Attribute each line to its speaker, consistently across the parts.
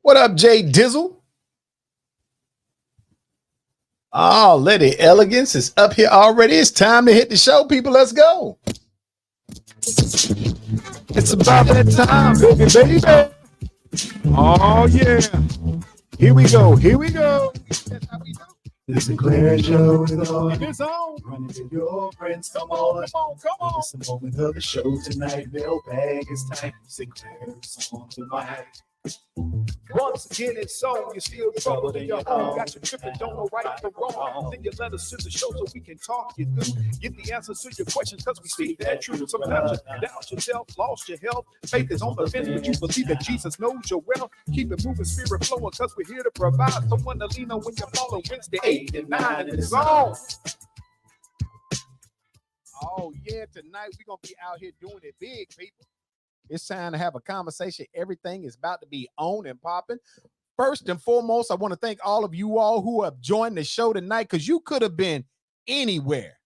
Speaker 1: What up, Jay Dizzle? Oh, Lady Elegance is up here already. It's time to hit the show, people. Let's go. It's about that time, baby. Oh, yeah. Here we go. Here we go. That's how we do.
Speaker 2: The Sinclair Show is on.
Speaker 1: It's on.
Speaker 2: Running to your friends. Come on. It's the moment of the show tonight. Mailbag is time. Sinclair's on tonight.
Speaker 3: Once again, it's on. You're still troubled in your home. Got you tripping, don't know right from wrong. Send your letters to the show so we can talk you through. Get the answers to your questions because we speak that truth. Sometimes you doubt yourself, lost your health. Faith is on the fence, but you believe that Jesus knows your well. Keep it moving, spirit flowing, because we're here to provide someone to lean on when you're falling. Wednesday 8 and 9, and it's on.
Speaker 1: Oh, yeah. Tonight, we're going to be out here doing it big, people. It's time to have a conversation. Everything is about to be on and popping. First and foremost, I want to thank all of you all who have joined the show tonight, because you could have been anywhere,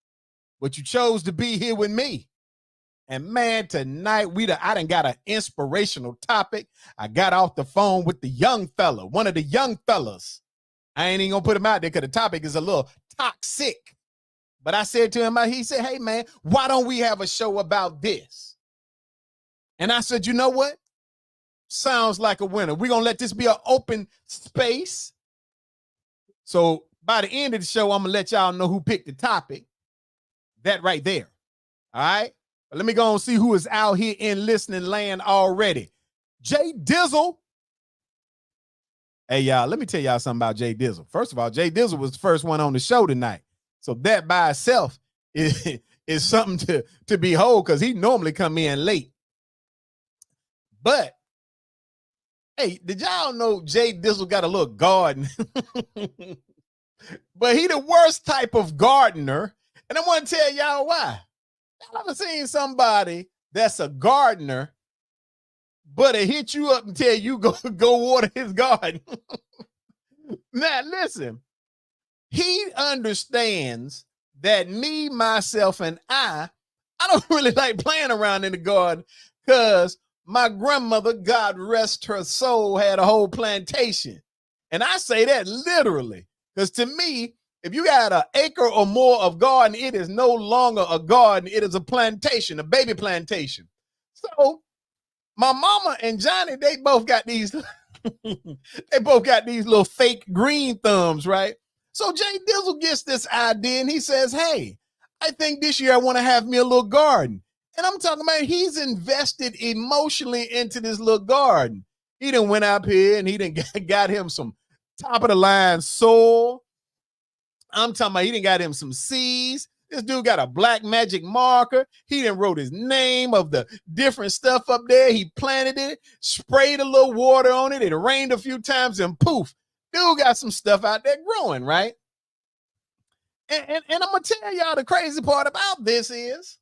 Speaker 1: but you chose to be here with me. And man, tonight I done got an inspirational topic. I got off the phone with the young fella, one of the young fellas. I ain't even gonna put him out there because the topic is a little toxic. But I said to him, he said, hey man, why don't we have a show about this? And I said, you know what? Sounds like a winner. We're going to let this be an open space. So by the end of the show, I'm going to let y'all know who picked the topic. That right there. All right? But let me go and see who is out here in listening land already. Jay Dizzle. Hey, y'all, let me tell y'all something about Jay Dizzle. First of all, Jay Dizzle was the first one on the show tonight. So that by itself is something to behold, because he normally come in late. But, hey, did y'all know Jay Dizzle got a little garden? But he the worst type of gardener. And I want to tell y'all why. Y'all ever seen somebody that's a gardener, but it hit you up and tell you go water his garden? Now, listen, he understands that me, myself, and I don't really like playing around in the garden, because my grandmother, God rest her soul, had a whole plantation. And I say that literally, because to me, if you got an acre or more of garden, it is no longer a garden. It is a plantation, a baby plantation. So my mama and Johnny, they both got these, little fake green thumbs, right? So Jay Dizzle gets this idea and he says, hey, I think this year I want to have me a little garden. And I'm talking about he's invested emotionally into this little garden. He done went up here and he done got him some top of the line soil. I'm talking about he done got him some seeds. This dude got a black magic marker. He done wrote his name of the different stuff up there. He planted it, sprayed a little water on it. It rained a few times and poof, dude got some stuff out there growing, right? And I'm gonna tell y'all the crazy part about this is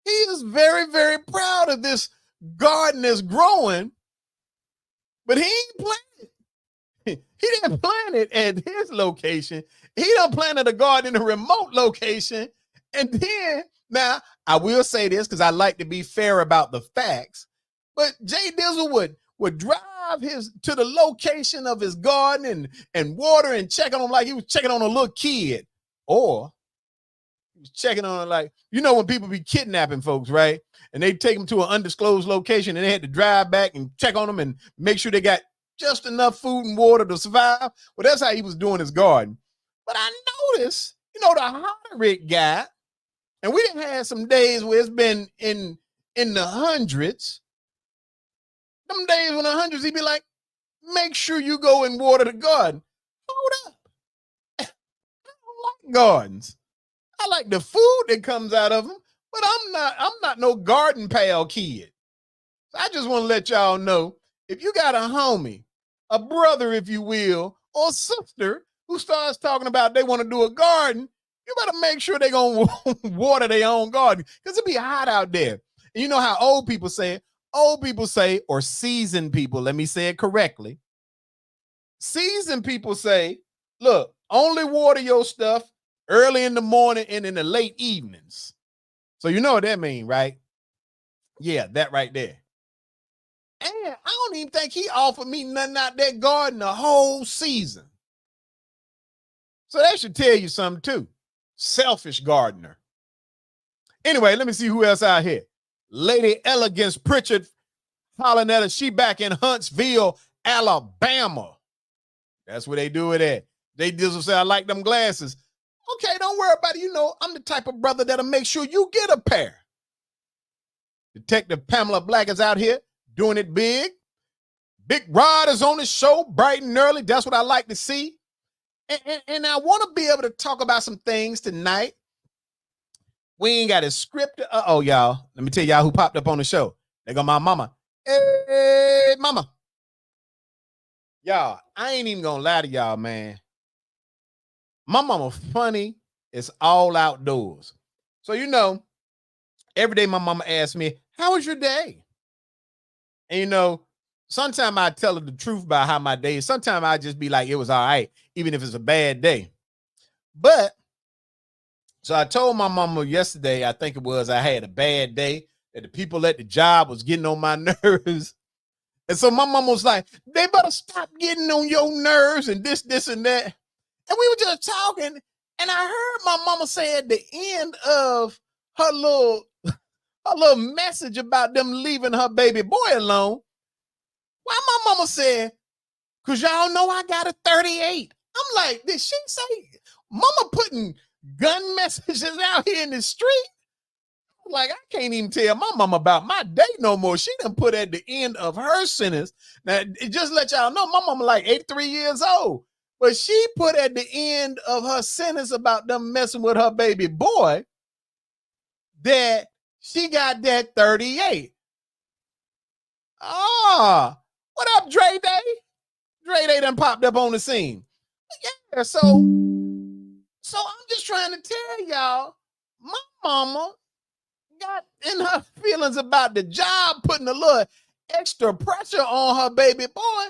Speaker 1: he is very, very proud of this garden that's growing, but he ain't planted. He didn't plant it at his location. He done planted a garden in a remote location. And then, now, I will say this because I like to be fair about the facts, but Jay Dizzle would drive his to the location of his garden and water and check on him like he was checking on a little kid. Or he was checking on it like, you know, when people be kidnapping folks, right? And they take them to an undisclosed location and they had to drive back and check on them and make sure they got just enough food and water to survive. Well, that's how he was doing his garden. But I noticed, you know, the Hoderick guy, and we done had some days where it's been in the hundreds. Them days when the hundreds, he'd be like, make sure you go and water the garden. Hold up. I don't like gardens. I like the food that comes out of them, but I'm not no garden pal kid. So I just want to let y'all know, if you got a homie, a brother, if you will, or sister who starts talking about they want to do a garden, you better make sure they're going to water their own garden because it be hot out there. And you know how old people say it? Old people say, or seasoned people, let me say it correctly. Seasoned people say, look, only water your stuff early in the morning and in the late evenings. So you know what that means, right? Yeah, that right there. And I don't even think he offered me nothing out that garden the whole season. So that should tell you something too. Selfish gardener. Anyway, let me see who else out here. Lady Elegance Pritchard hollering at her. She back in Huntsville, Alabama. That's where they do it at. They just say, I like them glasses. Okay, don't worry about it. You know, I'm the type of brother that'll make sure you get a pair. Detective Pamela Black is out here doing it big. Big Rod is on the show bright and early. That's what I like to see. And I want to be able to talk about some things tonight. We ain't got a script. Uh-oh, y'all. Let me tell y'all who popped up on the show. They go my mama. Hey, mama. Y'all, I ain't even gonna lie to y'all, man. My mama funny. It's all outdoors. So, you know, every day my mama asks me, how was your day? And, you know, sometimes I tell her the truth about how my day is. Sometimes I just be like, it was all right, even if it's a bad day. But, so I told my mama yesterday, I think it was, I had a bad day, that the people at the job was getting on my nerves. And so my mama was like, they better stop getting on your nerves and this, and that. And we were just talking, and I heard my mama say at the end of her little message about them leaving her baby boy alone, why my mama said, because y'all know I got a 38. I'm like, did she say, mama putting gun messages out here in the street? Like, I can't even tell my mama about my day no more. She done put at the end of her sentence. Now, just let y'all know, my mama like 83 years old. But she put at the end of her sentence about them messing with her baby boy that she got that 38. Ah, what up, Dre Day? Dre Day done popped up on the scene. Yeah, so I'm just trying to tell y'all, my mama got in her feelings about the job, putting a little extra pressure on her baby boy,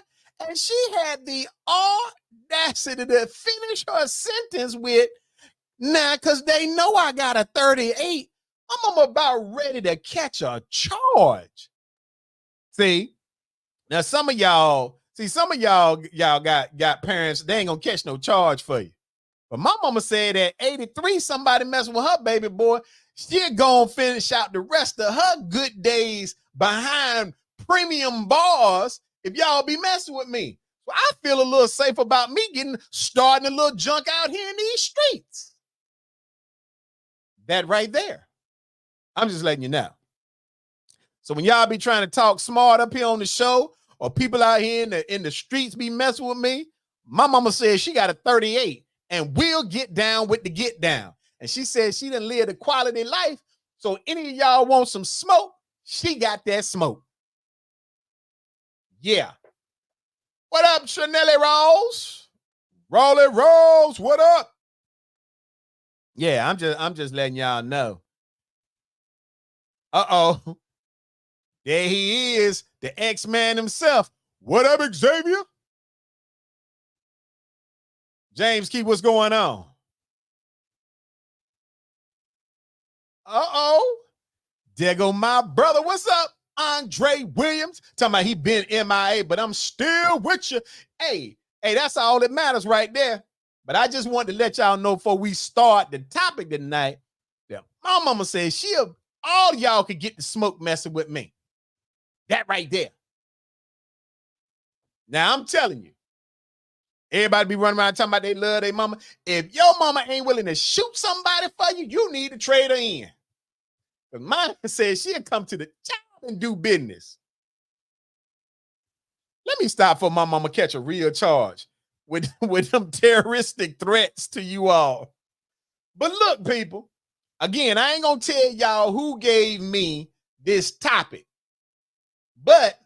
Speaker 1: and she had the audacity to finish her sentence with, nah, because they know I got a 38. I'm about ready to catch a charge. See, now some of y'all got parents, they ain't gonna catch no charge for you. But my mama said at 83, somebody messing with her baby boy, she'll go and finish out the rest of her good days behind premium bars if y'all be messing with me. So I feel a little safe about me starting a little junk out here in these streets. That right there. I'm just letting you know. So when y'all be trying to talk smart up here on the show, or people out here in the streets be messing with me, my mama says she got a 38 and we'll get down with the get down. And she said she done lived a quality life. So any of y'all want some smoke, she got that smoke. Yeah. What up, Chanelli Rose? Raleigh Rose, what up? Yeah, I'm just letting y'all know. Uh-oh. There he is, the X-Man himself. What up, Xavier? James Key, what's going on? Uh-oh. There go my brother. What's up? Andre Williams. Talking about he been MIA, but I'm still with you. Hey, that's all that matters right there. But I just wanted to let y'all know before we start the topic tonight that my mama says all y'all could get the smoke messing with me. That right there. Now I'm telling you, everybody be running around talking about they love their mama. If your mama ain't willing to shoot somebody for you, you need to trade her in. Because mine says she'll come to the job and do business. Let me stop for my mama catch a real charge with them terroristic threats to you all. But look, people, again, I ain't gonna tell y'all who gave me this topic, but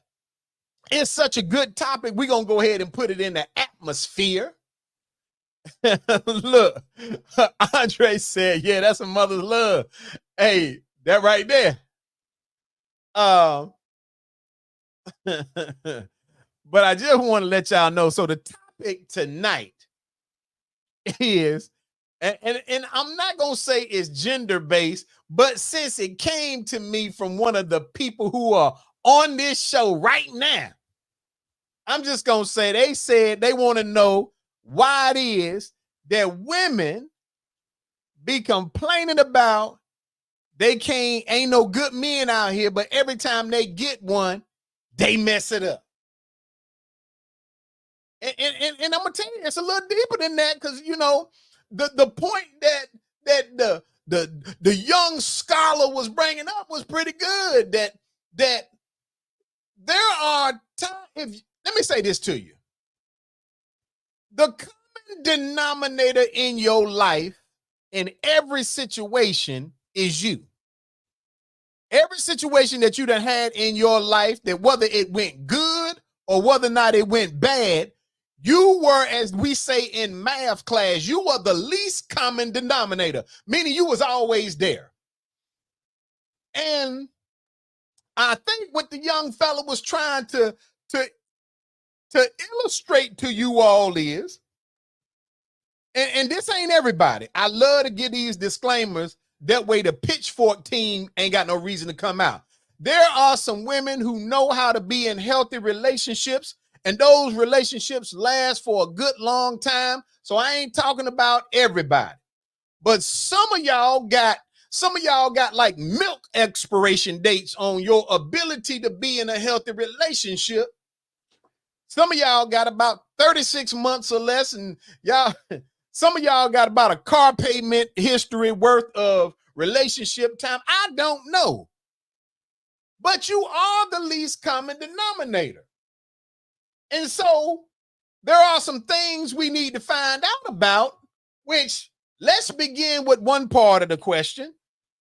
Speaker 1: it's such a good topic, we're gonna go ahead and put it in the atmosphere. Look, Andre said, yeah, that's a mother's love. Hey, that right there. But I just want to let y'all know. So the topic tonight is, and I'm not gonna say it's gender-based, but since it came to me from one of the people who are on this show right now, I'm just gonna say they said they want to know why it is that women be complaining about ain't no good men out here, but every time they get one, they mess it up. And I'm gonna tell you, it's a little deeper than that, because you know the point that the young scholar was bringing up was pretty good. That there are times. Let me say this to you: the common denominator in your life, in every situation, is you. Every situation that you done had in your life, that whether it went good or whether or not it went bad, you were, as we say in math class, you were the least common denominator, meaning you was always there. And I think what the young fella was trying to illustrate to you all is, and this ain't everybody. I love to give these disclaimers. That way the pitchfork team ain't got no reason to come out. There are some women who know how to be in healthy relationships, and those relationships last for a good long time. So I ain't talking about everybody. But some of y'all got like milk expiration dates on your ability to be in a healthy relationship. Some of y'all got about 36 months or less, and some of y'all got about a car payment history worth of relationship time. I don't know. But you are the least common denominator. And so there are some things we need to find out about, which let's begin with one part of the question.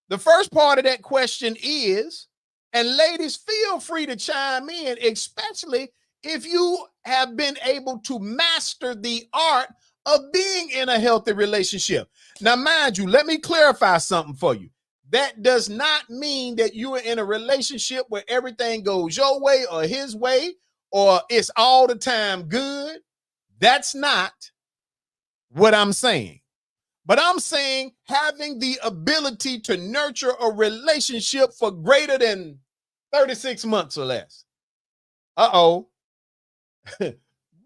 Speaker 1: The first part of that question is, and ladies, feel free to chime in, especially if you have been able to master the art of being in a healthy relationship. Now, mind you, let me clarify something for you. That does not mean that you are in a relationship where everything goes your way or his way, or it's all the time good. That's not what I'm saying. But I'm saying having the ability to nurture a relationship for greater than 36 months or less. Uh-oh.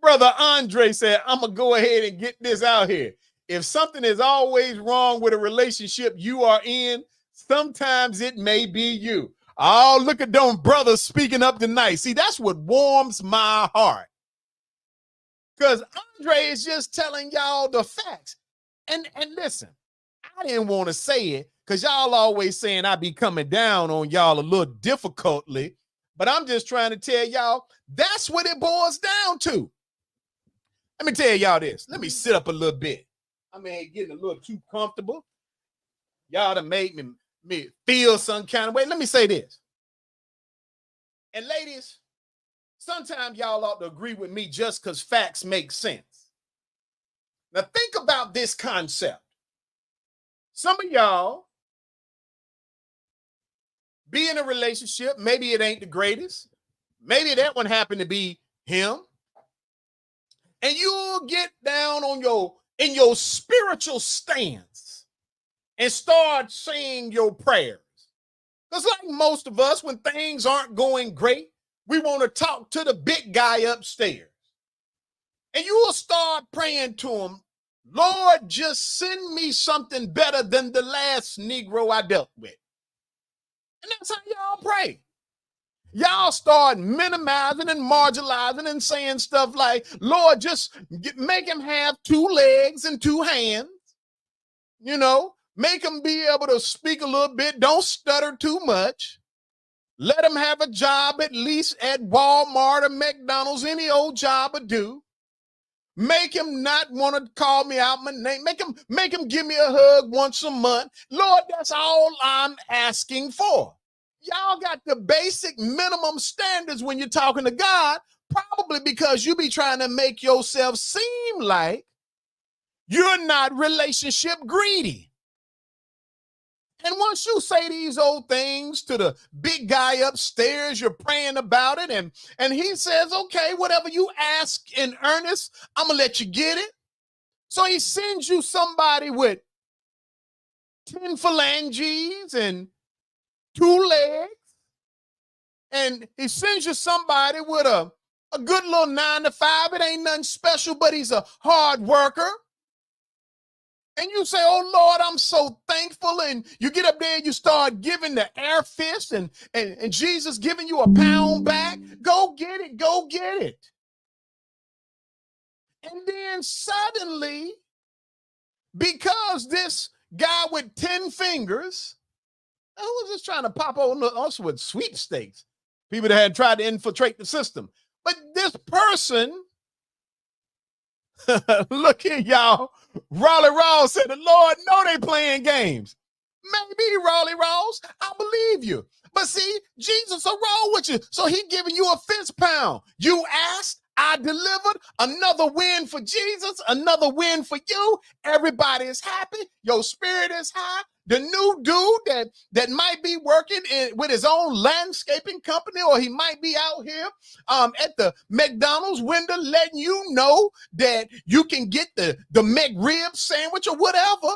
Speaker 1: Brother Andre said, I'm going to go ahead and get this out here. If something is always wrong with a relationship you are in, sometimes it may be you. Oh, look at them brothers speaking up tonight. See, that's what warms my heart. Because Andre is just telling y'all the facts. And listen, I didn't want to say it because y'all always saying I be coming down on y'all a little difficultly. But I'm just trying to tell y'all that's what it boils down to. Let me tell y'all this. Let me sit up a little bit. I mean, getting a little too comfortable. Y'all done made me feel some kind of way. Let me say this. And ladies, sometimes y'all ought to agree with me just because facts make sense. Now think about this concept. Some of y'all be in a relationship. Maybe it ain't the greatest. Maybe that one happened to be him. And you'll get down on in your spiritual stance and start saying your prayers. Because like most of us, when things aren't going great, we want to talk to the big guy upstairs. And you will start praying to him, Lord, just send me something better than the last Negro I dealt with. And that's how y'all pray. Y'all start minimizing and marginalizing and saying stuff like, Lord, just make him have 2 legs and 2 hands. You know, make him be able to speak a little bit. Don't stutter too much. Let him have a job at least at Walmart or McDonald's, any old job would do. Make him not want to call me out my name. Make him give me a hug once a month. Lord, that's all I'm asking for. Y'all got the basic minimum standards when you're talking to God, probably because you be trying to make yourself seem like you're not relationship greedy. And once you say these old things to the big guy upstairs, you're praying about it, and he says, okay, whatever you ask in earnest, I'm going to let you get it. So he sends you somebody with 10 phalanges and 2 legs, and he sends you somebody with a good little 9 to 5. It ain't nothing special, but he's a hard worker. And you say, oh, Lord, I'm so thankful. And you get up there and you start giving the air fist and Jesus giving you a pound back. Go get it. Go get it. And then suddenly, because this guy with 10 fingers, I was just trying to pop on us with sweepstakes, people that had tried to infiltrate the system. But this person, look here, y'all. Raleigh Rawls said, the Lord know they playing games. Maybe, Raleigh Rawls, I believe you. But see, Jesus will roll with you. So he giving you a fist pound. You asked, I delivered. Another win for Jesus, another win for you. Everybody is happy. Your spirit is high. The new dude that might be working with his own landscaping company, or he might be out here at the McDonald's window letting you know that you can get the McRib sandwich or whatever.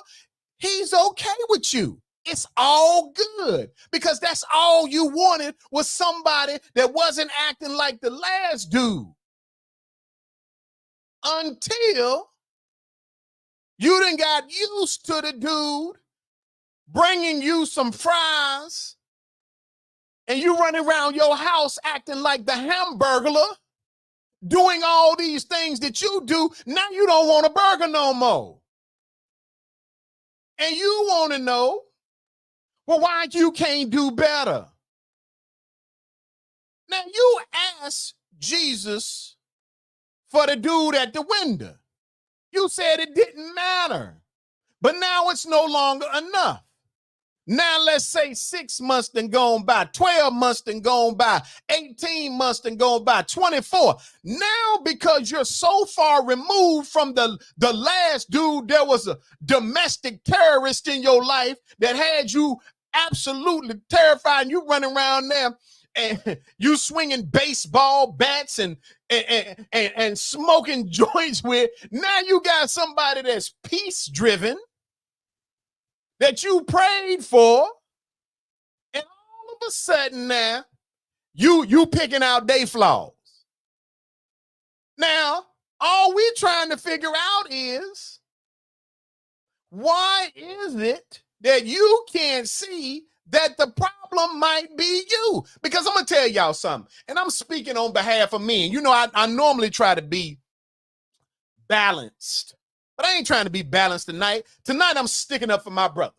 Speaker 1: He's okay with you. It's all good because that's all you wanted was somebody that wasn't acting like the last dude. Until you done got used to the dude bringing you some fries and you running around your house acting like the Hamburglar, doing all these things that you do. Now you don't want a burger no more. And you want to know, well, why you can't do better? Now you ask Jesus for the dude at the window. You said it didn't matter, but now it's no longer enough. Now let's say 6 months done gone by, 12 months done gone by, 18 months done gone by, 24. Now because you're so far removed from the last dude, there was a domestic terrorist in your life that had you absolutely terrified, and you running around there and you swinging baseball bats and smoking joints with. Now you got somebody that's peace driven, that you prayed for, and all of a sudden now you picking out their flaws. Now, all we're trying to figure out is, why is it that you can't see that the problem might be you? Because I'm going to tell y'all something, and I'm speaking on behalf of me. And you know, I normally try to be balanced, but I ain't trying to be balanced tonight. Tonight, I'm sticking up for my brothers.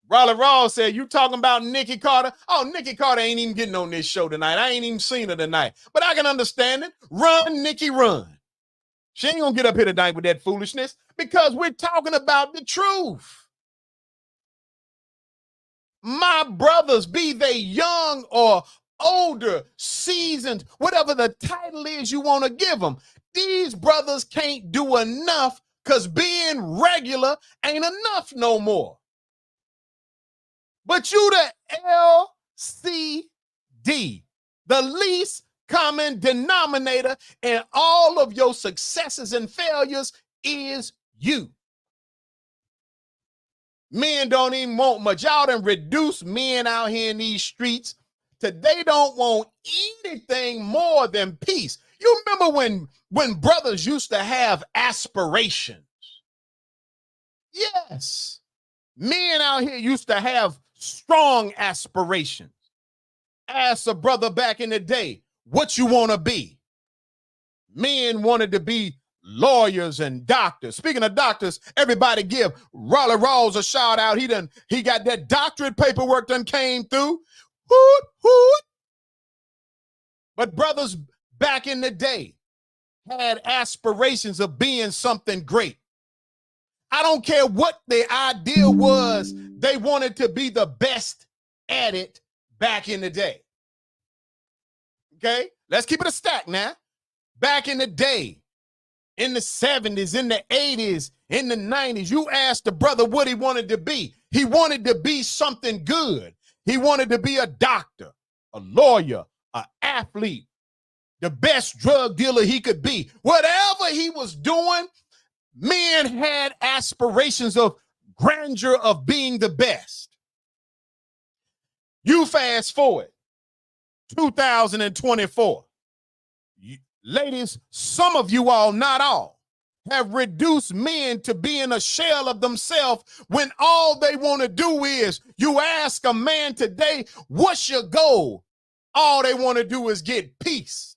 Speaker 1: Raleigh Rawls said, you talking about Nikki Carter? Oh, Nikki Carter ain't even getting on this show tonight. I ain't even seen her tonight, but I can understand it. Run, Nikki, run. She ain't gonna get up here tonight with that foolishness because we're talking about the truth. My brothers, be they young or older, seasoned, whatever the title is you want to give them, these brothers can't do enough because being regular ain't enough no more. But you the LCD, the least common denominator in all of your successes and failures is you. Men don't even want much. Y'all done reduce men out here in these streets to they don't want anything more than peace. You remember when brothers used to have aspirations? Yes. Men out here used to have strong aspirations. Ask a brother back in the day, what you want to be? Men wanted to be lawyers and doctors. Speaking of doctors, everybody give Raleigh Rawls a shout out. He got that doctorate paperwork done came through. Hoot, hoot. But brothers back in the day had aspirations of being something great. I don't care what the idea was, they wanted to be the best at it back in the day. Okay, let's keep it a stack now. Back in the day, in the 70s, in the 80s, in the 90s, you asked the brother what he wanted to be. He wanted to be something good. He wanted to be a doctor, a lawyer, an athlete, the best drug dealer he could be. Whatever he was doing, men had aspirations of grandeur, of being the best. You fast forward, 2024. Ladies, some of you all, not all, have reduced men to being a shell of themselves when all they want to do is, you ask a man today, what's your goal? All they want to do is get peace.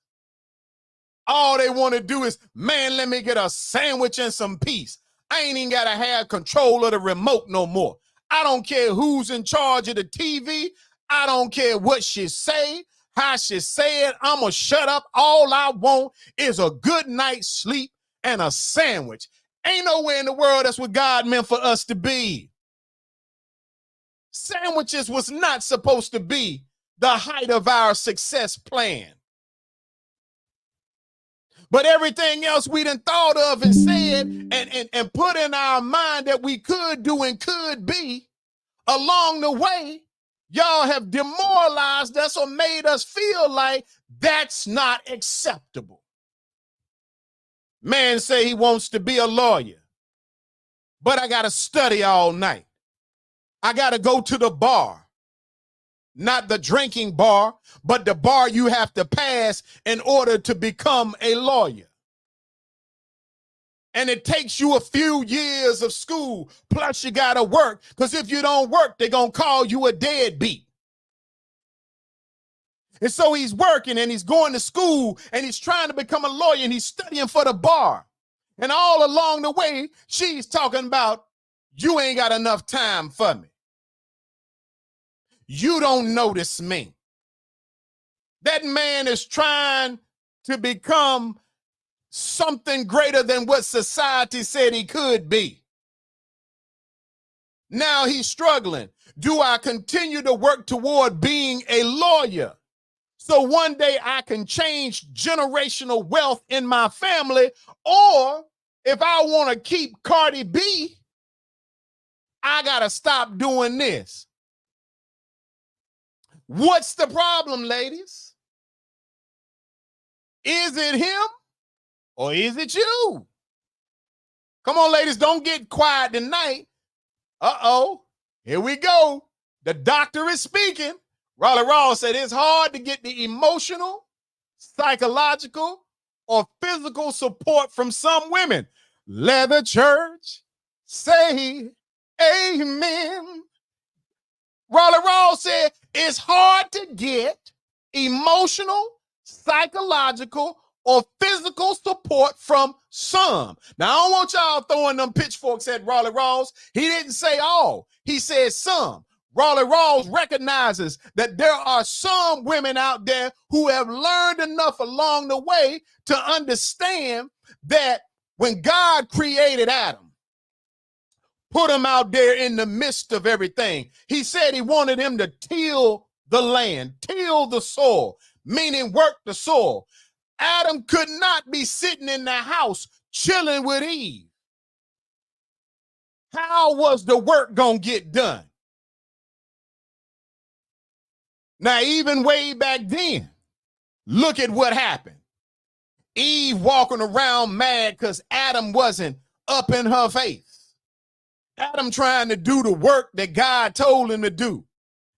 Speaker 1: All they want to do is, man, let me get a sandwich and some peace. I ain't even got to have control of the remote no more. I don't care who's in charge of the TV. I don't care what she say, how she say it. I'm going to shut up. All I want is a good night's sleep and a sandwich. Ain't nowhere in the world that's what God meant for us to be. Sandwiches was not supposed to be the height of our success plan. But everything else we done thought of and said and put in our mind that we could do and could be, along the way, y'all have demoralized us or made us feel like that's not acceptable. Man say he wants to be a lawyer, but I got to study all night. I got to go to the bar. Not the drinking bar, but the bar you have to pass in order to become a lawyer. And it takes you a few years of school, plus you got to work, because if you don't work, they're going to call you a deadbeat. And so he's working and he's going to school and he's trying to become a lawyer and he's studying for the bar. And all along the way, she's talking about, you ain't got enough time for me. You don't notice me. That man is trying to become something greater than what society said he could be. Now he's struggling. Do I continue to work toward being a lawyer so one day I can change generational wealth in my family? Or if I want to keep Cardi B, I got to stop doing this. What's the problem, ladies? Is it him or is it you? Come on, ladies, don't get quiet tonight. Uh-oh, here we go. The doctor is speaking. Raleigh Rawls said it's hard to get the emotional, psychological, or physical support from some women. Let the church say amen. Raleigh Rawls said it's hard to get emotional, psychological, or physical support from some. Now, I don't want y'all throwing them pitchforks at Raleigh Rawls. He didn't say all. He said some. Raleigh Rawls recognizes that there are some women out there who have learned enough along the way to understand that when God created Adam, put him out there in the midst of everything, he said he wanted him to till the land, till the soil, meaning work the soil. Adam could not be sitting in the house chilling with Eve. How was the work gonna get done? Now, even way back then, look at what happened. Eve walking around mad because Adam wasn't up in her face. Adam trying to do the work that God told him to do.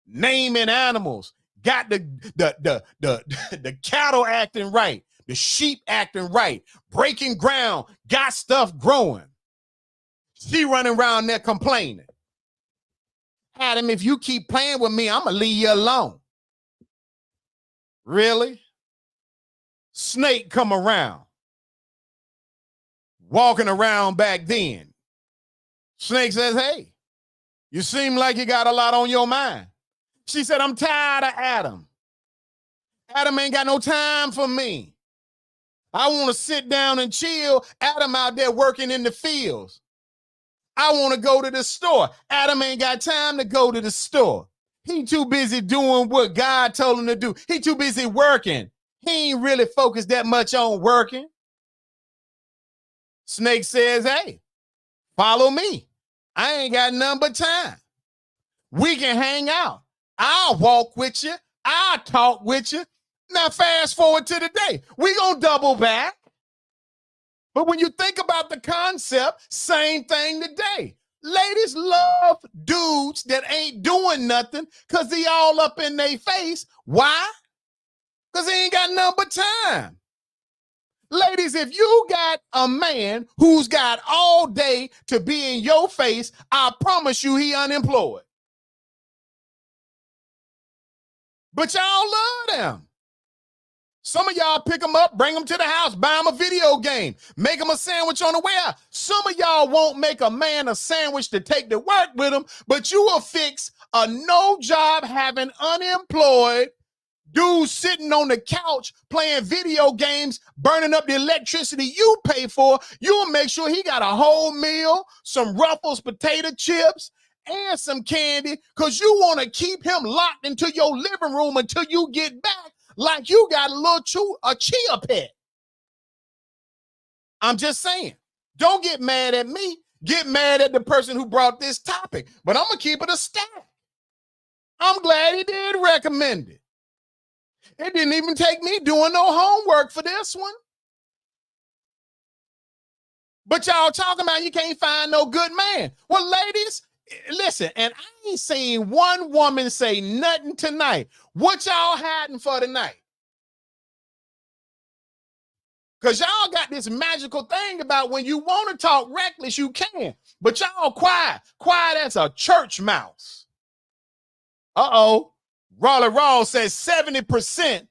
Speaker 1: Naming animals, got the cattle acting right, the sheep acting right, breaking ground, got stuff growing. She running around there complaining. Adam, if you keep playing with me, I'm going to leave you alone. Really? Snake come around. Walking around back then. Snake says, hey, you seem like you got a lot on your mind. She said, I'm tired of Adam. Adam ain't got no time for me. I want to sit down and chill. Adam out there working in the fields. I want to go to the store. Adam ain't got time to go to the store. He too busy doing what God told him to do. He too busy working. He ain't really focused that much on working. Snake says, hey, follow me. I ain't got none but time. We can hang out. I'll walk with you. I'll talk with you. Now fast forward to today. We gonna double back. But when you think about the concept, same thing today. Ladies love dudes that ain't doing nothing because they all up in their face. Why? Because they ain't got nothing but time. Ladies, if you got a man who's got all day to be in your face, I promise you he unemployed. But y'all love them. Some of y'all pick them up, bring them to the house, buy them a video game, make them a sandwich on the way out. Some of y'all won't make a man a sandwich to take to work with him, but you will fix a no job having unemployed dude sitting on the couch playing video games, burning up the electricity you pay for. You'll make sure he got a whole meal, some Ruffles potato chips, and some candy because you want to keep him locked into your living room until you get back. Like you got a chia pet. I'm just saying, don't get mad at me. Get mad at the person who brought this topic. But I'm going to keep it a stack. I'm glad he did recommend it. It didn't even take me doing no homework for this one. But y'all talking about you can't find no good man. Well, ladies, listen, and I ain't seen one woman say nothing tonight. What y'all hiding for tonight? Because y'all got this magical thing about when you want to talk reckless, you can. But y'all quiet as a church mouse. Uh-oh. Raleigh Raw says 70%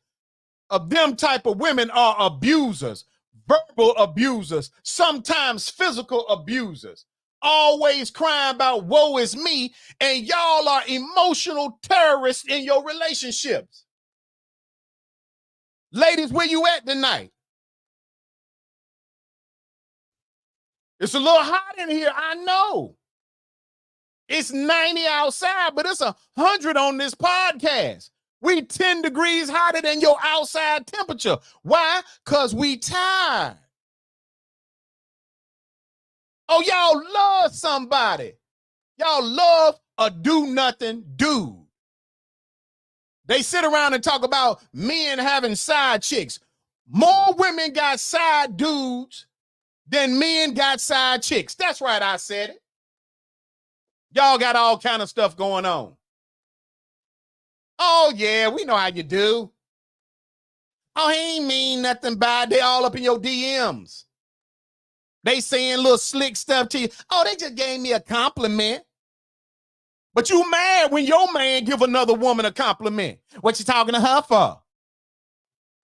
Speaker 1: of them type of women are abusers, verbal abusers, sometimes physical abusers. Always crying about woe is me, and y'all are emotional terrorists in your relationships. Ladies, where you at tonight? It's a little hot in here, I know. It's 90 outside, but it's 100 on this podcast. We 10 degrees hotter than your outside temperature. Why? Because we tired. Oh, y'all love somebody. Y'all love a do-nothing dude. They sit around and talk about men having side chicks. More women got side dudes than men got side chicks. That's right, I said it. Y'all got all kind of stuff going on. Oh, yeah, we know how you do. Oh, he ain't mean nothing by it. They all up in your DMs. They saying little slick stuff to you. Oh, they just gave me a compliment. But you mad when your man give another woman a compliment. What you talking to her for?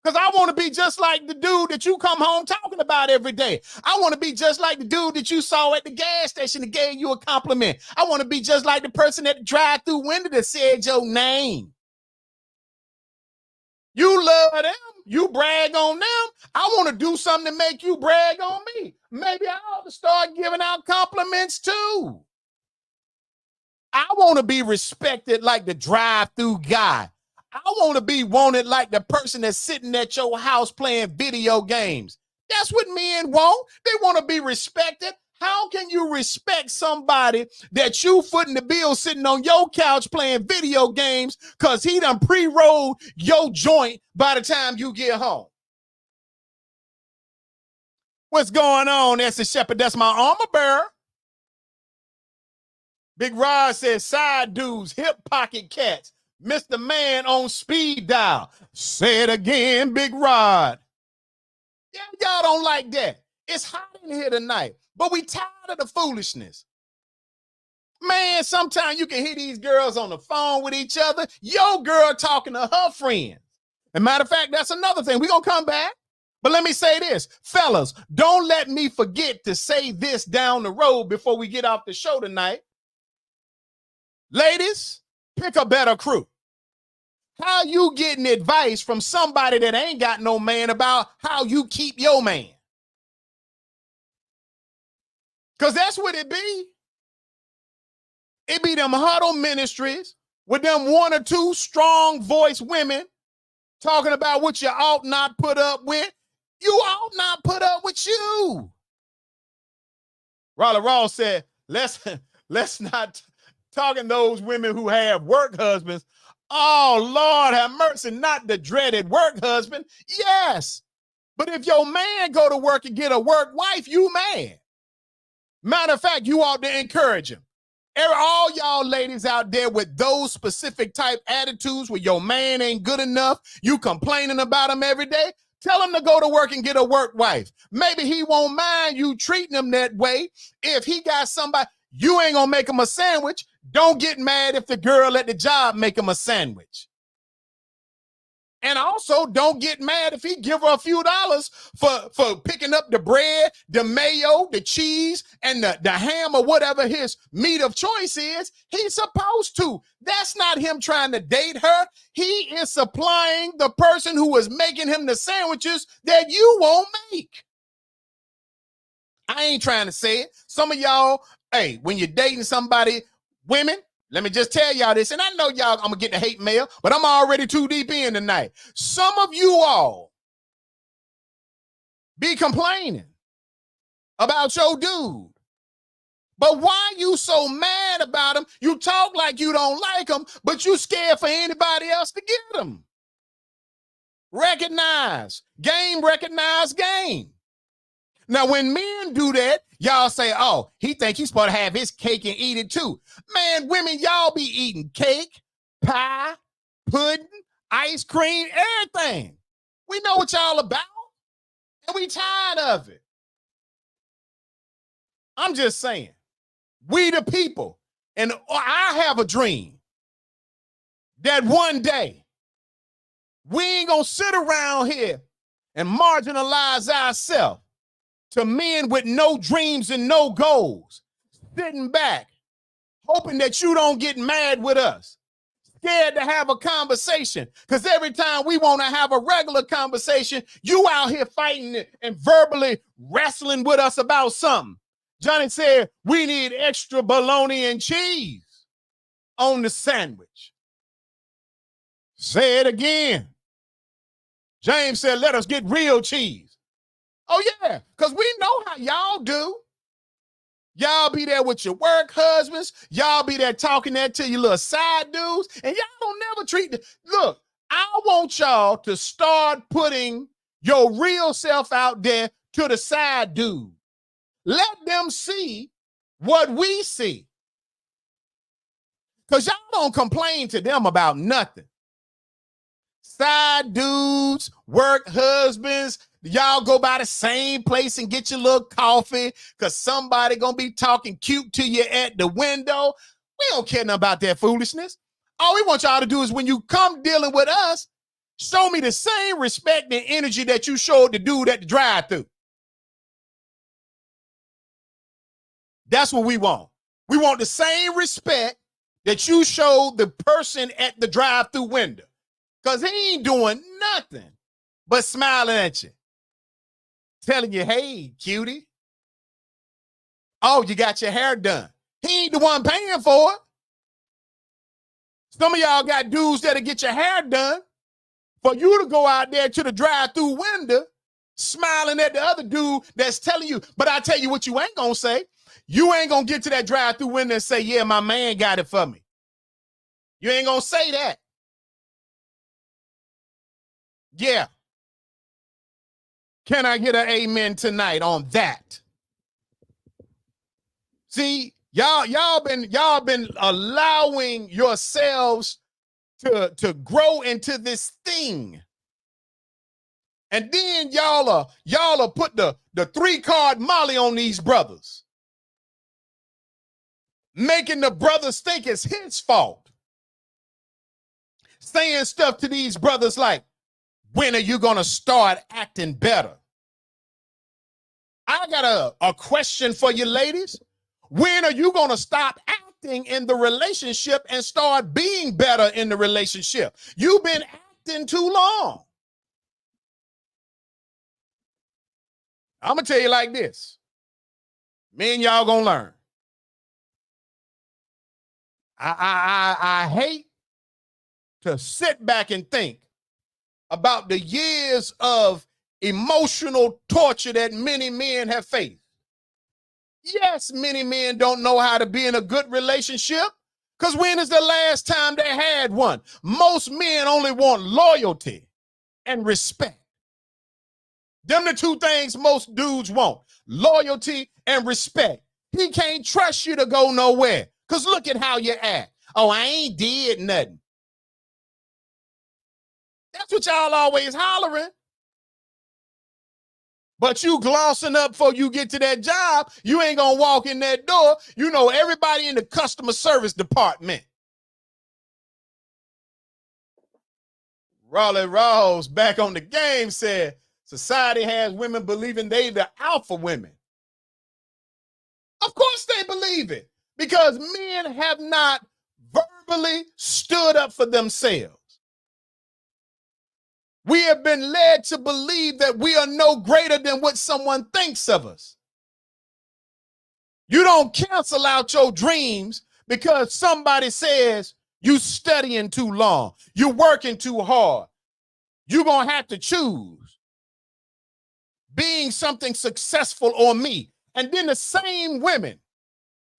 Speaker 1: Because I want to be just like the dude that you come home talking about every day. I want to be just like the dude that you saw at the gas station that gave you a compliment. I want to be just like the person at the drive-through window that said your name. You love them. You brag on them. I want to do something to make you brag on me. Maybe I ought to start giving out compliments too. I want to be respected like the drive-through guy. I want to be wanted like the person that's sitting at your house playing video games. That's what men want. They want to be respected. How can you respect somebody that you footing the bill sitting on your couch playing video games because he done pre-rolled your joint by the time you get home? What's going on, that's the shepherd? That's my armor bearer. Big Rod says, side dudes, hip pocket cats, Mr. Man on speed dial. Say it again, Big Rod. Yeah, y'all don't like that. It's hot in here tonight, but we tired of the foolishness. Man, sometimes you can hear these girls on the phone with each other. Your girl talking to her friends. As a matter of fact, that's another thing. We're going to come back. But let me say this, fellas, don't let me forget to say this down the road before we get off the show tonight. Ladies, pick a better crew. How you getting advice from somebody that ain't got no man about how you keep your man? Because that's what it be. It be them huddle ministries with them one or two strong voice women talking about what you ought not put up with. You ought not put up with you. Raleigh Ross said, let's not talking those women who have work husbands. Oh, Lord have mercy, not the dreaded work husband. Yes, but if your man go to work and get a work wife, you mad. Matter of fact, you ought to encourage him. All y'all ladies out there with those specific type attitudes where your man ain't good enough, you complaining about him every day, tell him to go to work and get a work wife. Maybe he won't mind you treating him that way. If he got somebody, you ain't gonna make him a sandwich. Don't get mad if the girl at the job make him a sandwich. And also, don't get mad if he give her a few dollars for picking up the bread, the mayo, the cheese, and the ham or whatever his meat of choice is. He's supposed to. That's not him trying to date her. He is supplying the person who is making him the sandwiches that you won't make. I ain't trying to say it. Some of y'all, hey, when you're dating somebody, women, let me just tell y'all this, and I know y'all, I'm going to get the hate mail, but I'm already too deep in tonight. Some of you all be complaining about your dude, but why you so mad about him? You talk like you don't like him, but you scared for anybody else to get him. Recognize game. Now, when men do that, y'all say, oh, he think he's supposed to have his cake and eat it too. Man, women, y'all be eating cake, pie, pudding, ice cream, everything. We know what y'all about, and we tired of it. I'm just saying, we the people, and I have a dream that one day we ain't gonna sit around here and marginalize ourselves to men with no dreams and no goals, sitting back, hoping that you don't get mad with us, scared to have a conversation, because every time we want to have a regular conversation, you out here fighting and verbally wrestling with us about something. Johnny said, we need extra bologna and cheese on the sandwich. Say it again. James said, let us get real cheese. Oh, yeah, because we know how y'all do. Y'all be there with your work husbands. Y'all be there talking that to your little side dudes. And y'all don't never treat them. Look, I want y'all to start putting your real self out there to the side dude. Let them see what we see. Because y'all don't complain to them about nothing. Side dudes, work husbands, y'all go by the same place and get your little coffee because somebody gonna be talking cute to you at the window. We don't care nothing about that foolishness. All we want y'all to do is when you come dealing with us, show me the same respect and energy that you showed the dude at the drive-thru. That's what we want. We want the same respect that you showed the person at the drive-thru window. Because he ain't doing nothing but smiling at you. Telling you, hey, cutie. Oh, you got your hair done. He ain't the one paying for it. Some of y'all got dudes that'll get your hair done for you to go out there to the drive-thru window smiling at the other dude that's telling you. But I tell you what you ain't going to say. You ain't gonna get to that drive-through window and say, yeah, my man got it for me. You ain't gonna say that. Yeah. Can I get an amen tonight on that? See, y'all been allowing yourselves to grow into this thing. And then y'all are put the 3-card Molly on these brothers, making the brothers think it's his fault. Saying stuff to these brothers like, when are you gonna start acting better? I got a question for you ladies. When are you gonna stop acting in the relationship and start being better in the relationship? You've been acting too long. I'm gonna tell you like this. Me and y'all gonna learn. I hate to sit back and think about the years of emotional torture that many men have faced. Yes, many men don't know how to be in a good relationship, because when is the last time they had one? Most men only want loyalty and respect. Them the two things most dudes want, loyalty and respect. He can't trust you to go nowhere, because look at how you act. Oh, I ain't did nothing. That's what y'all always hollering. But you glossing up before you get to that job, you ain't gonna walk in that door. You know everybody in the customer service department. Raleigh Rawls back on the game said, society has women believing they the alpha women. Of course they believe it, because men have not verbally stood up for themselves. We have been led to believe that we are no greater than what someone thinks of us. You don't cancel out your dreams because somebody says you studying too long, you're working too hard. You're going to have to choose being something successful or me. And then the same women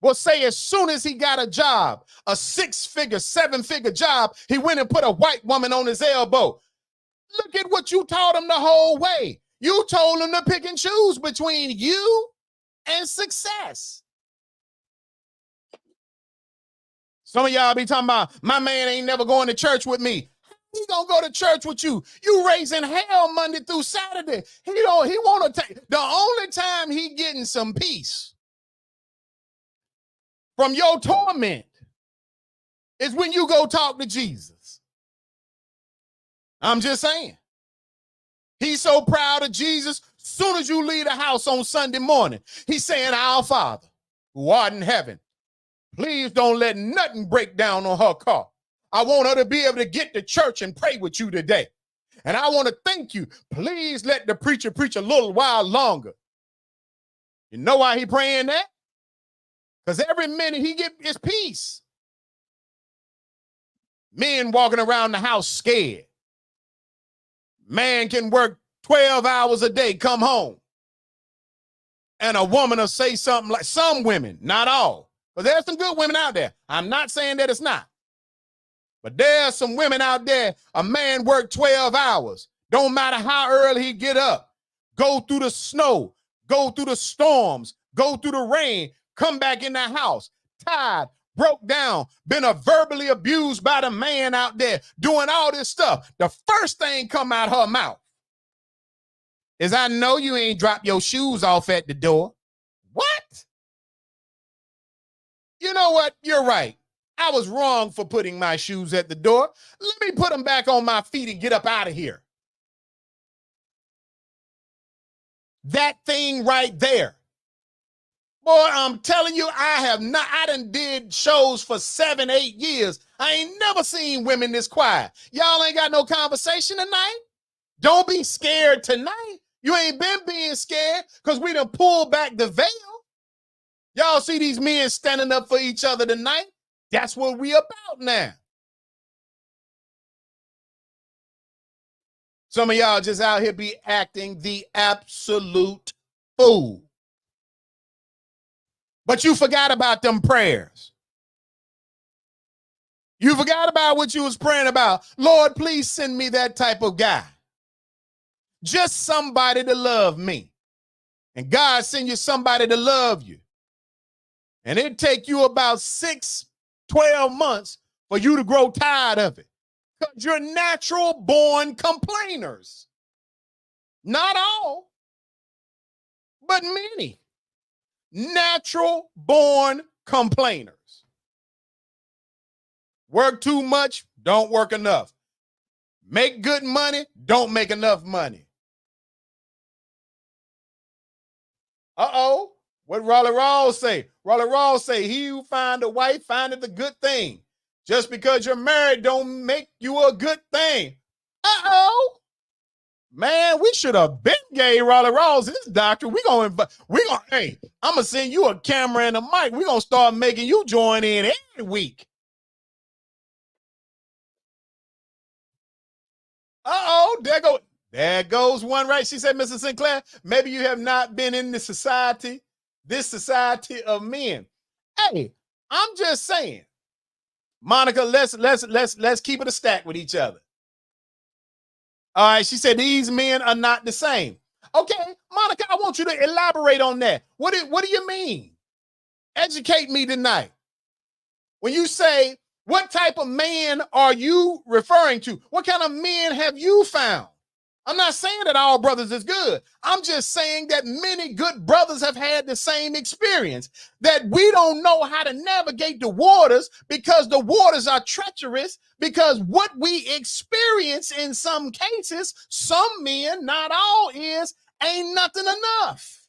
Speaker 1: will say as soon as he got a job, a 6-figure, 7-figure job, he went and put a white woman on his elbow. Look at what you taught him the whole way. You told him to pick and choose between you and success. Some of y'all be talking about, my man ain't never going to church with me. He gonna go to church with you. You raising hell Monday through Saturday. He want to take, the only time he getting some peace from your torment is when you go talk to Jesus. I'm just saying. He's so proud of Jesus. Soon as you leave the house on Sunday morning, he's saying, our Father, who art in heaven, please don't let nothing break down on her car. I want her to be able to get to church and pray with you today. And I want to thank you. Please let the preacher preach a little while longer. You know why he praying that? Because every minute he get his peace. Men walking around the house scared. Man can work 12 hours a day, come home. And a woman will say something like, some women, not all, but there's some good women out there. I'm not saying that it's not. But there's some women out there, a man work 12 hours. Don't matter how early he get up, go through the snow, go through the storms, go through the rain, come back in the house, tired, broke down, been verbally abused by the man out there, doing all this stuff. The first thing come out her mouth is, I know you ain't dropped your shoes off at the door. What? You know what? You're right. I was wrong for putting my shoes at the door. Let me put them back on my feet and get up out of here. That thing right there. Boy, I'm telling you, I done did shows for 7, 8 years. I ain't never seen women this quiet. Y'all ain't got no conversation tonight? Don't be scared tonight. You ain't been being scared because we done pulled back the veil. Y'all see these men standing up for each other tonight? That's what we about now. Some of y'all just out here be acting the absolute fool. But you forgot about them prayers. You forgot about what you was praying about. Lord, please send me that type of guy. Just somebody to love me. And God send you somebody to love you. And it take you about 12 months for you to grow tired of it. Because you're natural born complainers. Not all, but many. Natural born complainers. Work too much, don't work enough. Make good money, don't make enough money. Uh-oh. What Raleigh Rawls say? Raleigh Rawls say, he who find a wife findeth a good thing. Just because you're married don't make you a good thing. Uh-oh. Man, we should have been gay Raleigh Rawls this doctor. Hey, I'm going to send you a camera and a mic. We're going to start making you join in every week. Uh-oh, there goes one right. She said, Mr. Sinclair, maybe you have not been in this society of men. Hey, I'm just saying, Monica, let's keep it a stack with each other. All right, she said these men are not the same. Okay, Monica, I want you to elaborate on that. What do you mean? Educate me tonight. When you say, what type of man are you referring to? What kind of men have you found? I'm not saying that all brothers is good. I'm just saying that many good brothers have had the same experience, that we don't know how to navigate the waters because the waters are treacherous, because what we experience in some cases, some men, not all, ain't nothing enough.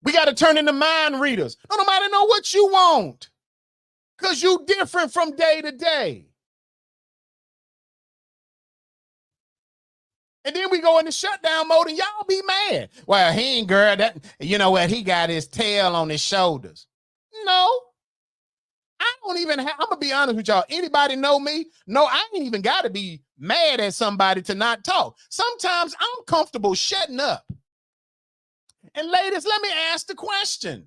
Speaker 1: We got to turn into mind readers. Don't nobody know what you want because you different from day to day. And then we go into shutdown mode and y'all be mad. Well, he ain't girl, that, you know what, he got his tail on his shoulders. No, I don't even have, I'm going to be honest with y'all. Anybody know me? No, I ain't even got to be mad at somebody to not talk. Sometimes I'm comfortable shutting up. And ladies, let me ask the question.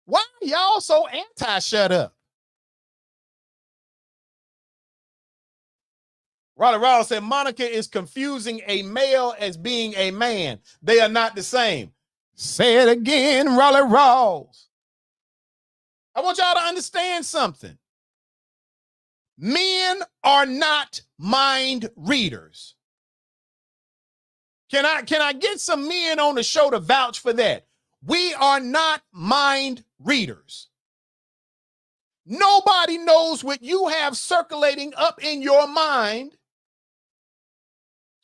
Speaker 1: Why are y'all so anti-shut up? Raleigh Rawls said, Monica is confusing a male as being a man. They are not the same. Say it again, Raleigh Rawls. I want y'all to understand something. Men are not mind readers. Can I get some men on the show to vouch for that? We are not mind readers. Nobody knows what you have circulating up in your mind.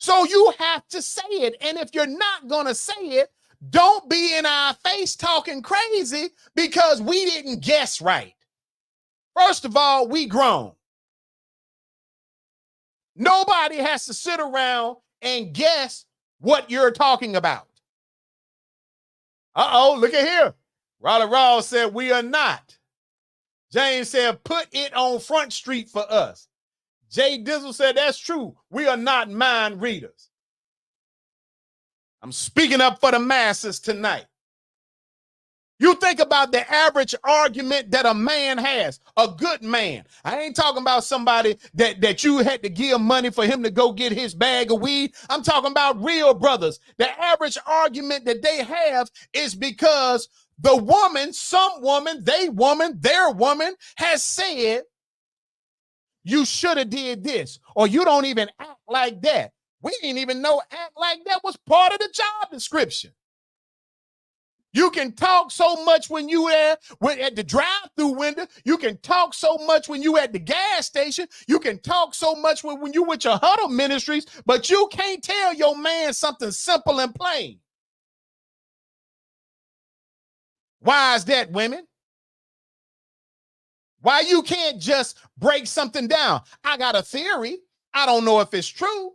Speaker 1: So you have to say it. And if you're not going to say it, don't be in our face talking crazy because we didn't guess right. First of all, we grown. Nobody has to sit around and guess what you're talking about. Uh-oh, look at here. Raleigh Rawls said, we are not. James said, put it on Front Street for us. Jay Dizzle said, that's true. We are not mind readers. I'm speaking up for the masses tonight. You think about the average argument that a man has, a good man. I ain't talking about somebody that you had to give money for him to go get his bag of weed. I'm talking about real brothers. The average argument that they have is because the woman, some woman, they woman, their woman has said, you should have did this, or you don't even act like that. We didn't even know act like that was part of the job description. You can talk so much when you at the drive-through window. You can talk so much when you at the gas station. You can talk so much when you with your huddle ministries, but you can't tell your man something simple and plain. Why is that, women? Why you can't just break something down? I got a theory. I don't know if it's true,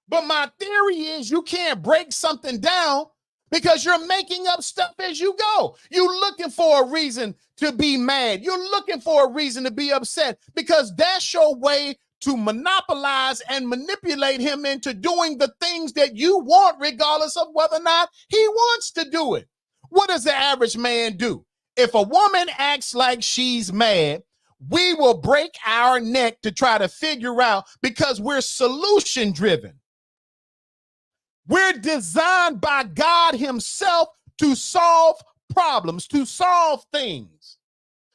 Speaker 1: but my theory is you can't break something down because you're making up stuff as you go. You're looking for a reason to be mad. You're looking for a reason to be upset because that's your way to monopolize and manipulate him into doing the things that you want, regardless of whether or not he wants to do it. What does the average man do? If a woman acts like she's mad, we will break our neck to try to figure out, because we're solution driven. We're designed by God himself to solve problems, to solve things.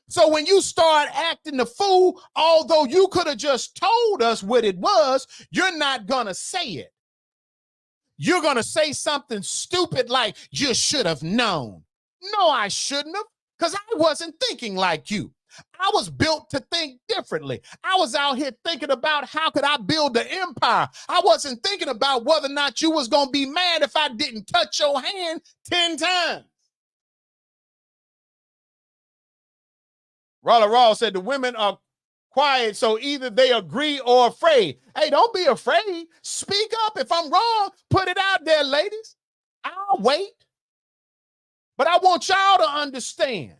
Speaker 1: So when you start acting the fool, although you could have just told us what it was, you're not going to say it. You're going to say something stupid like, you should have known. No, I shouldn't have, because I wasn't thinking like you. I was built to think differently. I was out here thinking about how could I build the empire. I wasn't thinking about whether or not you was going to be mad if I didn't touch your hand 10 times. Rolla Raw said the women are quiet, so either they agree or afraid. Hey, don't be afraid. Speak up. If I'm wrong, put it out there, ladies. I'll wait. But I want y'all to understand,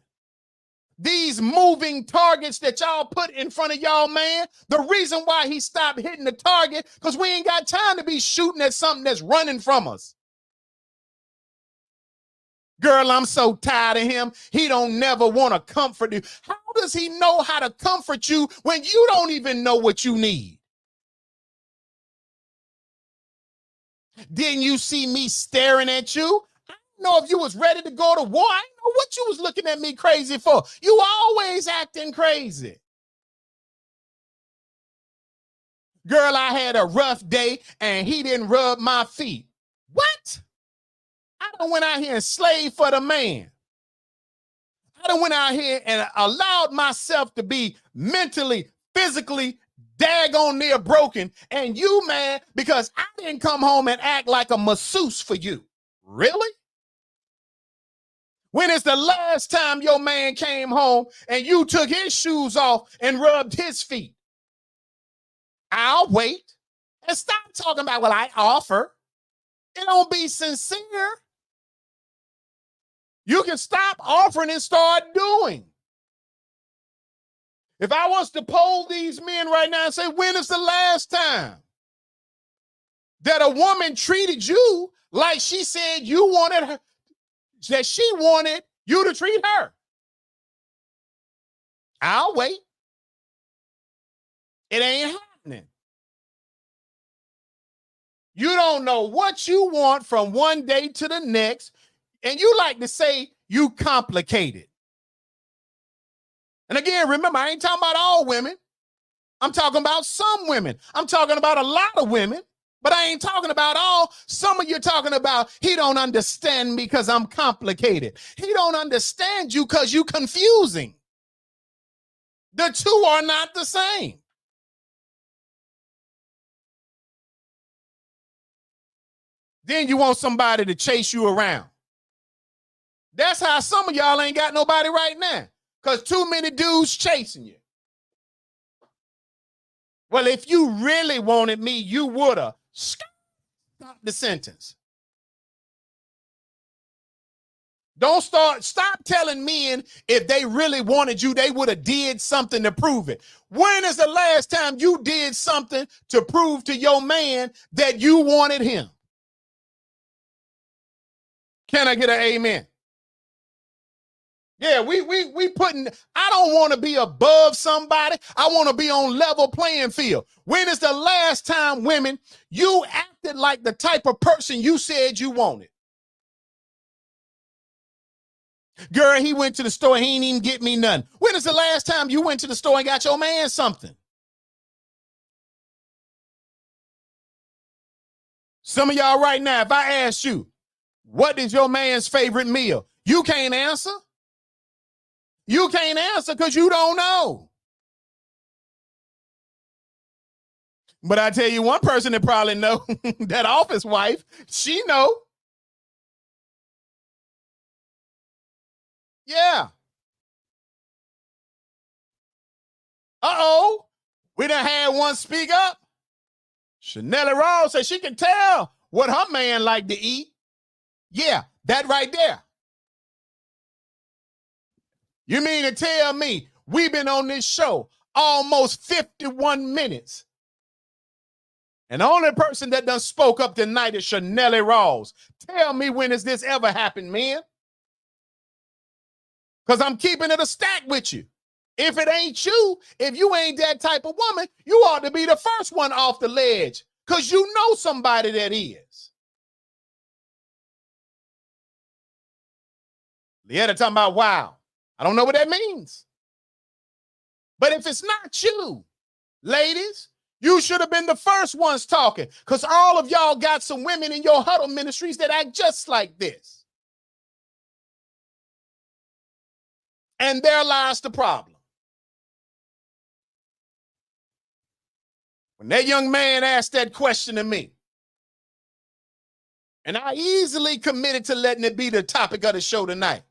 Speaker 1: these moving targets that y'all put in front of y'all, man, the reason why he stopped hitting the target, because we ain't got time to be shooting at something that's running from us. Girl, I'm so tired of him. He don't never want to comfort you. How does he know how to comfort you when you don't even know what you need? Didn't you see me staring at you? I don't know if you was ready to go to war. I didn't know what you was looking at me crazy for. You always acting crazy. Girl, I had a rough day and he didn't rub my feet. What? I done went out here and slaved for the man. I done went out here and allowed myself to be mentally, physically, daggone near broken. And you, man, because I didn't come home and act like a masseuse for you. Really? When is the last time your man came home and you took his shoes off and rubbed his feet? I'll wait. And stop talking about, well, I offer. It don't be sincere. You can stop offering and start doing. If I was to poll these men right now and say, when is the last time that a woman treated you like she said you wanted her, that she wanted you to treat her? I'll wait. It ain't happening. You don't know what you want from one day to the next. And you like to say you complicated. And again, remember, I ain't talking about all women. I'm talking about some women. I'm talking about a lot of women, but I ain't talking about all. Some of you talking about, he don't understand me because I'm complicated. He don't understand you because you confusing. The two are not the same. Then you want somebody to chase you around. That's how some of y'all ain't got nobody right now, because too many dudes chasing you. Well, if you really wanted me, you would have. Stop the sentence. Stop telling men if they really wanted you, they would have did something to prove it. When is the last time you did something to prove to your man that you wanted him? Can I get an amen? Yeah, we putting, I don't want to be above somebody. I want to be on level playing field. When is the last time, women, you acted like the type of person you said you wanted? Girl, he went to the store, he ain't even get me nothing. When is the last time you went to the store and got your man something? Some of y'all right now, if I ask you, what is your man's favorite meal? You can't answer. You can't answer because you don't know. But I tell you one person that probably know, that office wife, she know. Yeah. Uh-oh. We done had one speak up. Chanel Ross said she can tell what her man like to eat. Yeah, that right there. You mean to tell me we've been on this show almost 51 minutes And the only person that done spoke up tonight is Chanelly Rawls. Tell me, when has this ever happened, man? Because I'm keeping it a stack with you. If it ain't you, if you ain't that type of woman, you ought to be the first one off the ledge, because you know somebody that is. Leetta talking about, wow, I don't know what that means. But if it's not you, ladies, you should have been the first ones talking, because all of y'all got some women in your huddle ministries that act just like this. And there lies the problem. When that young man asked that question to me, and I easily committed to letting it be the topic of the show tonight,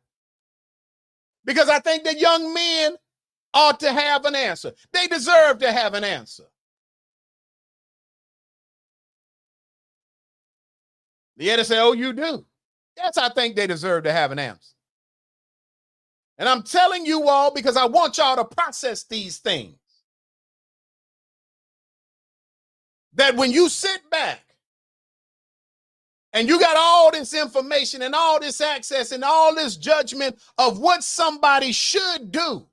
Speaker 1: because I think that young men ought to have an answer. They deserve to have an answer. Leetta said, oh, you do? Yes, I think they deserve to have an answer. And I'm telling you all because I want y'all to process these things. That when you sit back and you got all this information and all this access and all this judgment of what somebody should do,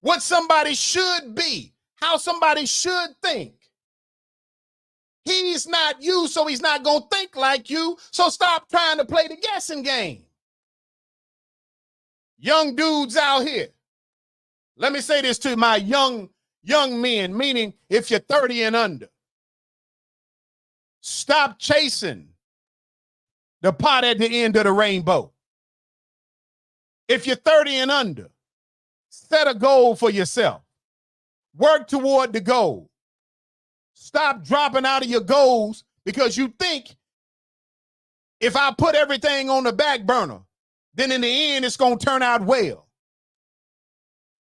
Speaker 1: what somebody should be, how somebody should think. He's not you, so he's not going to think like you. So stop trying to play the guessing game. Young dudes out here. Let me say this to my young men, meaning if you're 30 and under. Stop chasing the pot at the end of the rainbow. If you're 30 and under, set a goal for yourself. Work toward the goal. Stop dropping out of your goals because you think if I put everything on the back burner, then in the end, it's going to turn out well.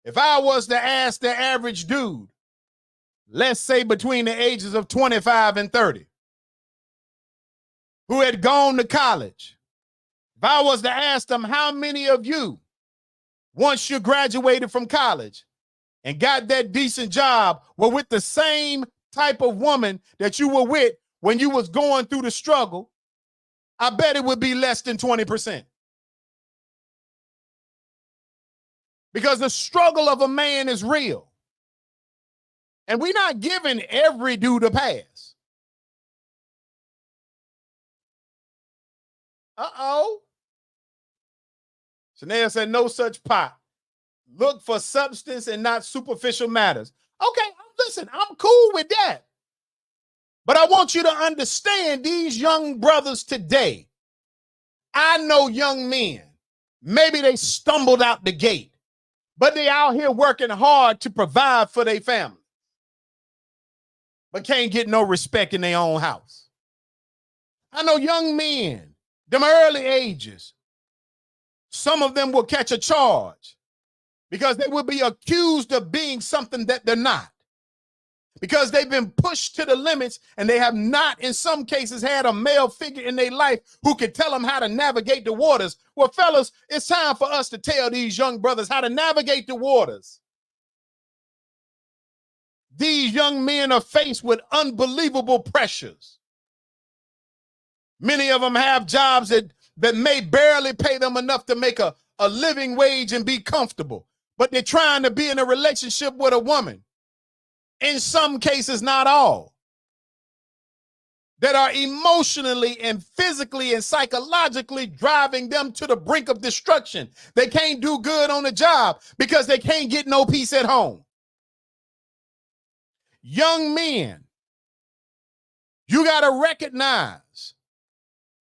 Speaker 1: If I was to ask the average dude, let's say between the ages of 25 and 30, who had gone to college, if I was to ask them how many of you, once you graduated from college and got that decent job, were with the same type of woman that you were with when you was going through the struggle, I bet it would be less than 20%. Because the struggle of a man is real. And we're not giving every dude a pass. Uh-oh. Chanel said, no such pot. Look for substance and not superficial matters. Okay, listen, I'm cool with that. But I want you to understand these young brothers today. I know young men, maybe they stumbled out the gate, but they out here working hard to provide for their family, but can't get no respect in their own house. I know young men, them early ages, some of them will catch a charge because they will be accused of being something that they're not, because they've been pushed to the limits and they have not, in some cases, had a male figure in their life who could tell them how to navigate the waters. Well, fellas, it's time for us to tell these young brothers how to navigate the waters. These young men are faced with unbelievable pressures. Many of them have jobs that may barely pay them enough to make a living wage and be comfortable, but they're trying to be in a relationship with a woman, in some cases, not all, that are emotionally and physically and psychologically driving them to the brink of destruction. They can't do good on the job because they can't get no peace at home. Young men, you got to recognize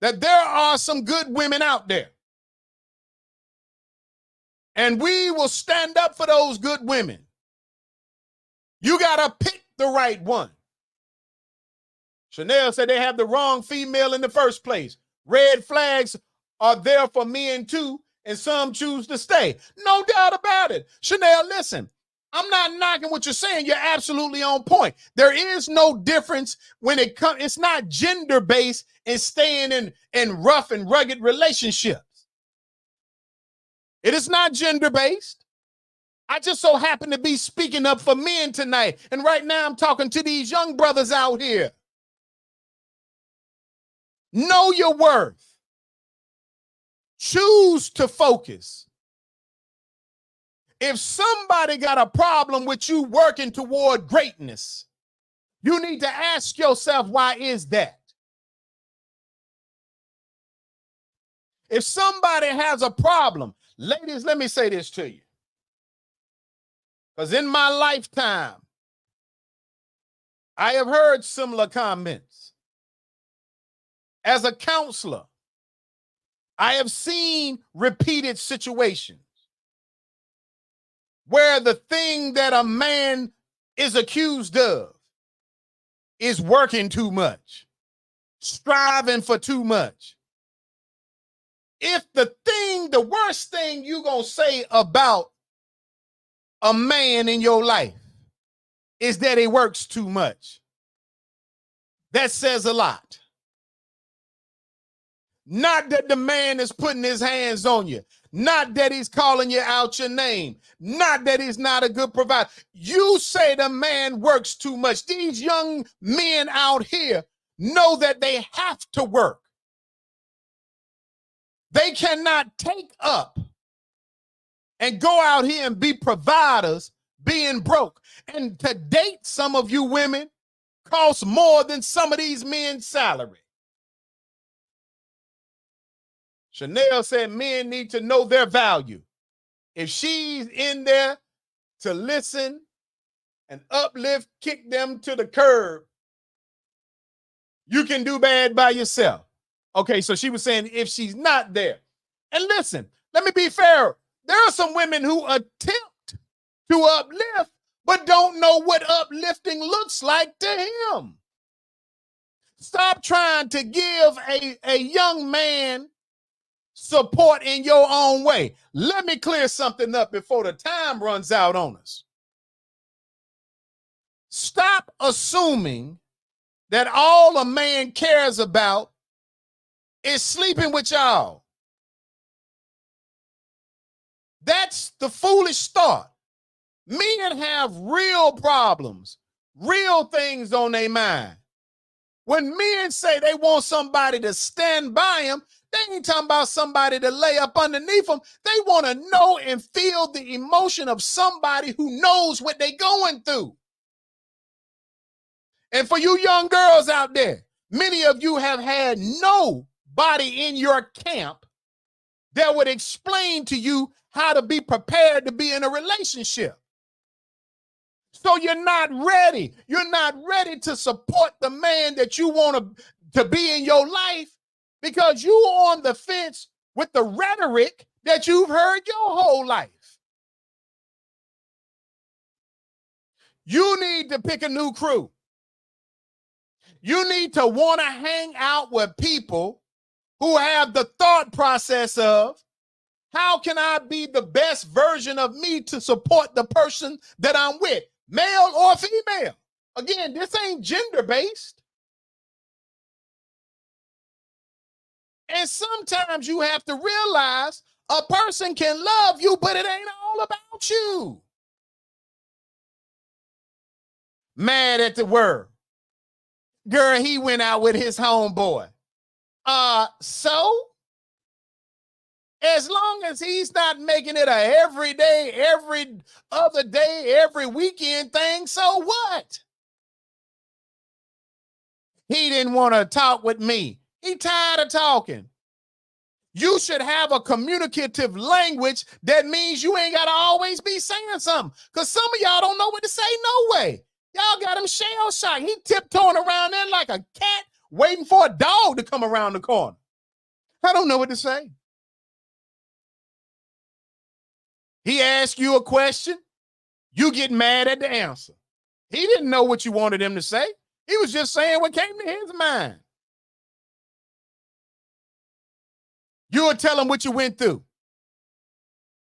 Speaker 1: that there are some good women out there. And we will stand up for those good women. You got to pick the right one. Chanel said they have the wrong female in the first place. Red flags are there for men too, and some choose to stay. No doubt about it. Chanel, listen, I'm not knocking what you're saying. You're absolutely on point. There is no difference when it comes. It's not gender-based in staying in rough and rugged relationships. It is not gender-based. I just so happen to be speaking up for men tonight. And right now I'm talking to these young brothers out here. Know your worth. Choose to focus. If somebody got a problem with you working toward greatness, you need to ask yourself, why is that? If somebody has a problem, ladies, let me say this to you. Because in my lifetime, I have heard similar comments. As a counselor, I have seen repeated situations where the thing that a man is accused of is working too much, striving for too much. If the worst thing you're going to say about a man in your life is that he works too much, that says a lot. Not that the man is putting his hands on you. Not that he's calling you out your name. Not that he's not a good provider. You say the man works too much. These young men out here know that they have to work. They cannot take up and go out here and be providers being broke. And to date some of you women costs more than some of these men's salary. Chanel said men need to know their value. If she's in there to listen and uplift, kick them to the curb, you can do bad by yourself. Okay, so she was saying if she's not there. And listen, let me be fair. There are some women who attempt to uplift, but don't know what uplifting looks like to him. Stop trying to give a young man support in your own way. Let me clear something up before the time runs out on us. Stop assuming that all a man cares about is sleeping with y'all. That's the foolish thought. Men have real problems, real things on their mind. When men say they want somebody to stand by them, they ain't talking about somebody to lay up underneath them. They want to know and feel the emotion of somebody who knows what they're going through. And for you young girls out there, many of you have had nobody in your camp that would explain to you how to be prepared to be in a relationship. So you're not ready. You're not ready to support the man that you want to be in your life because you're on the fence with the rhetoric that you've heard your whole life. You need to pick a new crew. You need to want to hang out with people who have the thought process of, how can I be the best version of me to support the person that I'm with, male or female? Again, this ain't gender-based. And sometimes you have to realize a person can love you, but it ain't all about you. Mad at the world. Girl, he went out with his homeboy. So? As long as he's not making it a every day, every other day, every weekend thing, so what? He didn't want to talk with me. He tired of talking. You should have a communicative language that means you ain't got to always be saying something. Because some of y'all don't know what to say no way. Y'all got him shell-shocked. He tiptoeing around there like a cat waiting for a dog to come around the corner. I don't know what to say. He asked you a question. You get mad at the answer. He didn't know what you wanted him to say. He was just saying what came to his mind. You'll tell him what you went through.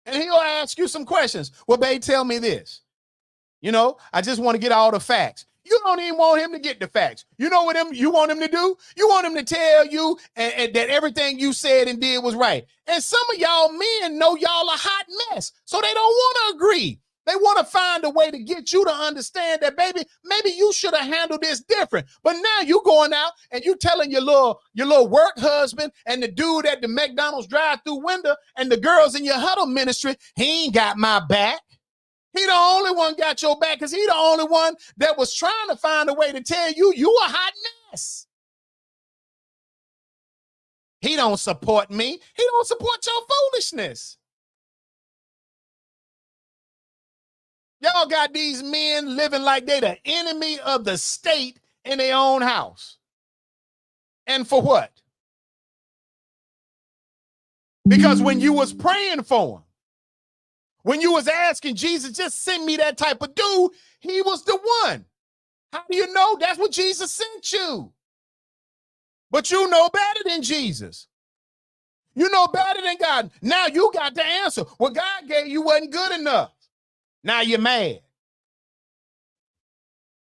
Speaker 1: And he'll ask you some questions. Well, babe, tell me this. You know, I just want to get all the facts. You don't even want him to get the facts. You know what you want him to do? You want him to tell you and that everything you said and did was right. And some of y'all men know y'all a hot mess, so they don't want to agree. They want to find a way to get you to understand that, baby, maybe you should have handled this different. But now you going out and you telling your little work husband and the dude at the McDonald's drive-through window and the girls in your huddle ministry, he ain't got my back. He the only one got your back because he the only one that was trying to find a way to tell you you a hot mess. He don't support me. He don't support your foolishness. Y'all got these men living like they the enemy of the state in their own house. And for what? Because when you was praying for him, when you was asking Jesus, just send me that type of dude, he was the one. How do you know? That's what Jesus sent you. But you know better than Jesus. You know better than God. Now you got the answer. What God gave you wasn't good enough. Now you're mad.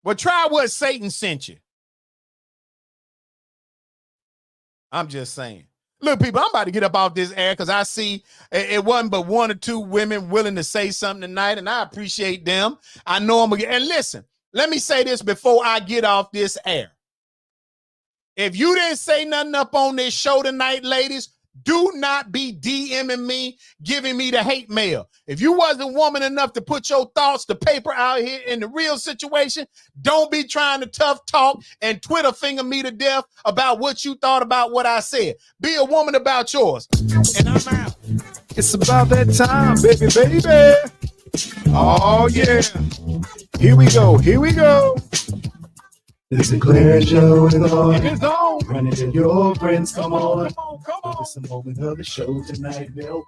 Speaker 1: Well, try what Satan sent you. I'm just saying. Look, people, I'm about to get up off this air because I see it wasn't but one or two women willing to say something tonight, and I appreciate them. I know I'm going to get, and listen, let me say this before I get off this air. If you didn't say nothing up on this show tonight, ladies, do not be DMing me, giving me the hate mail. If you wasn't woman enough to put your thoughts to paper out here in the real situation, don't be trying to tough talk and Twitter finger me to death about what you thought about what I said. Be a woman about yours. And I'm out.
Speaker 3: It's about that time, baby, baby. Oh, yeah. Here we go. Here we go.
Speaker 2: The Sinclair Show is on.
Speaker 3: It is on.
Speaker 2: Run it to your friends. Come on.
Speaker 3: Come on.
Speaker 2: It's the moment of the show tonight, Bill.